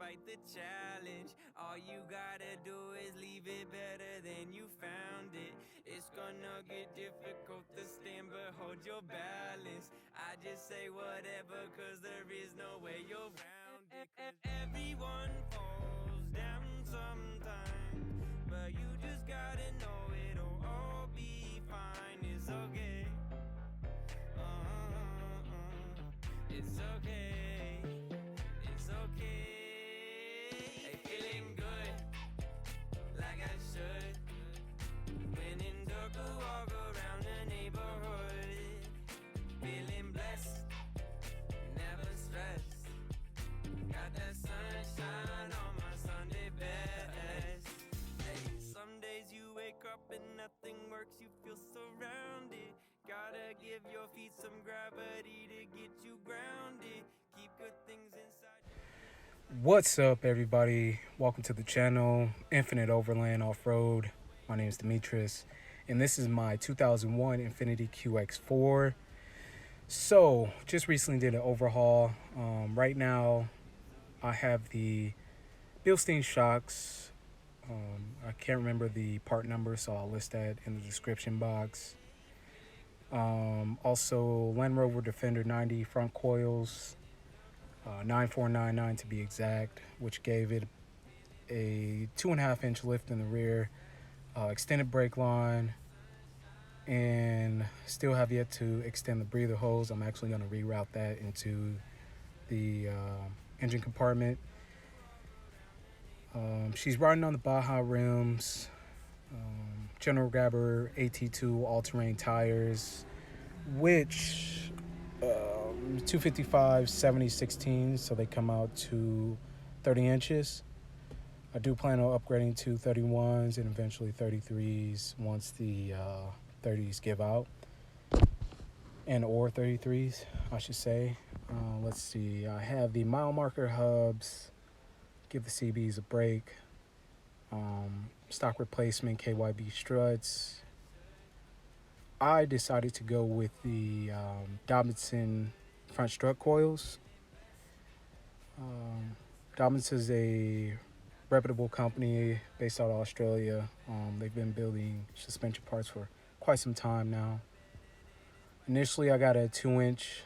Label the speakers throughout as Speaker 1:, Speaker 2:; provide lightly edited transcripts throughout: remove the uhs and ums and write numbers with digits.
Speaker 1: fight the challenge. All you gotta do is leave it better than you found it. It's gonna get difficult to stand, but hold your balance. I just say whatever, cause there is no way you're around it. Cause everyone falls down sometimes, but you just gotta know it'll all be fine. It's okay. It's okay. It's okay. Hey, feeling good, like I should. When in dark, walk around the neighborhood. Feeling blessed, never stressed. Got that sunshine on my Sunday best. Hey, some days you wake up and nothing works, you feel surrounded. Gotta give your feet some gravity to get you grounded. Keep good things inside.
Speaker 2: What's up, everybody? Welcome to the channel, Infinite Overland Off-Road. My name is Demetrius, and this is my 2001 Infiniti Qx4. So, just recently did an overhaul. Right now, I have the Bilstein shocks. I can't remember the part number, so I'll list that in the description box. Also, Land Rover Defender 90 front coils, 9499 to be exact, which gave it a 2.5 inch lift in the rear, extended brake line, and still have yet to extend the breather hose. I'm actually going to reroute that into the engine compartment. She's riding on the Baja rims, General Grabber AT2 all-terrain tires, which 255 70/16, so they come out to 30 inches. I do plan on upgrading to 31s and eventually 33s once the 30s give out, and or 33s, I should say. Let's see. I have the mile marker hubs. Give the CBs a break. Stock replacement KYB struts. I decided to go with the Dobinson front strut coils. Dobinsons is a reputable company based out of Australia. They've been building suspension parts for quite some time now. Initially, I got a 2-inch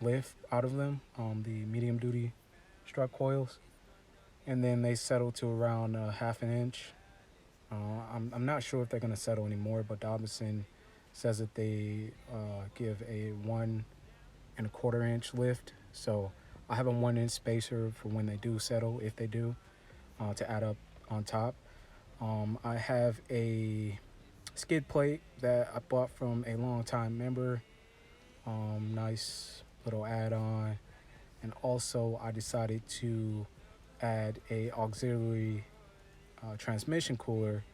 Speaker 2: lift out of them, the medium duty strut coils, and then they settled to around a 1/2 inch. I'm not sure if they're going to settle anymore, but Dobinson says that they give a 1 1/4 inch lift. So I have a 1 inch spacer for when they do settle, if they do, to add up on top. I have a skid plate that I bought from a longtime member. Nice little add-on. And also I decided to add a auxiliary transmission cooler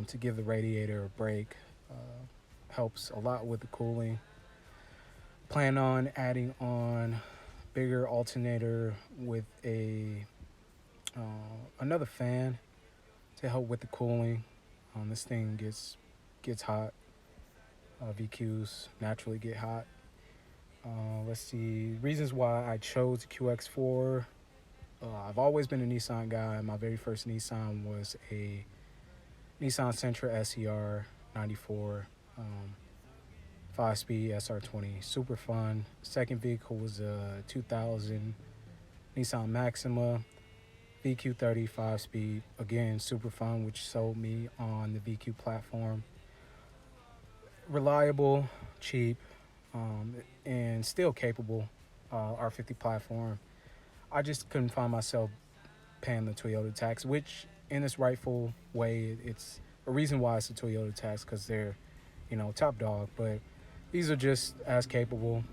Speaker 2: to give the radiator a break. Helps a lot with the cooling. Plan on adding on bigger alternator with a another fan to help with the cooling. This thing gets hot. VQs naturally get hot. Let's see, reasons why I chose the QX4. I've always been a Nissan guy. My very first Nissan was a Nissan Sentra SER 94, 5-speed SR20, super fun. Second vehicle was a 2000 Nissan Maxima VQ30 5-speed, again super fun, which sold me on the VQ platform. Reliable, cheap, and still capable. R50 platform. I just couldn't find myself paying the Toyota tax, which in its rightful way, it's a reason why it's a Toyota tax, because they're, top dog. But these are just as capable.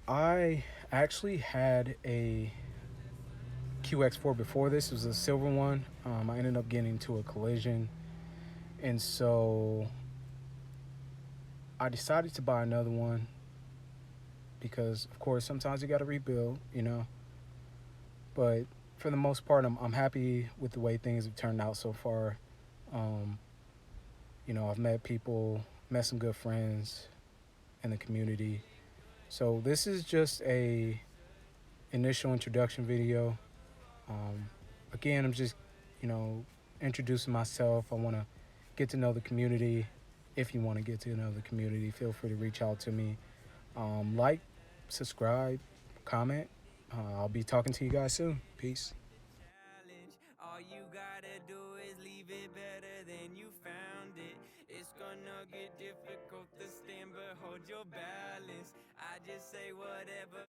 Speaker 2: I actually had a QX4 before this. It was a silver one. I ended up getting into a collision, and so I decided to buy another one because, of course, sometimes you got to rebuild, But for the most part, I'm happy with the way things have turned out so far. I've met people, met some good friends in the community. So this is just a initial introduction video. Again, I'm just, introducing myself. I want to get to know the community. If you want to get to know the community, feel free to reach out to me. Like, subscribe, comment. I'll be talking to you guys soon. Peace.
Speaker 1: Challenge. All you gotta do is leave it better than you found it. It's gonna get difficult to stand, but hold your balance.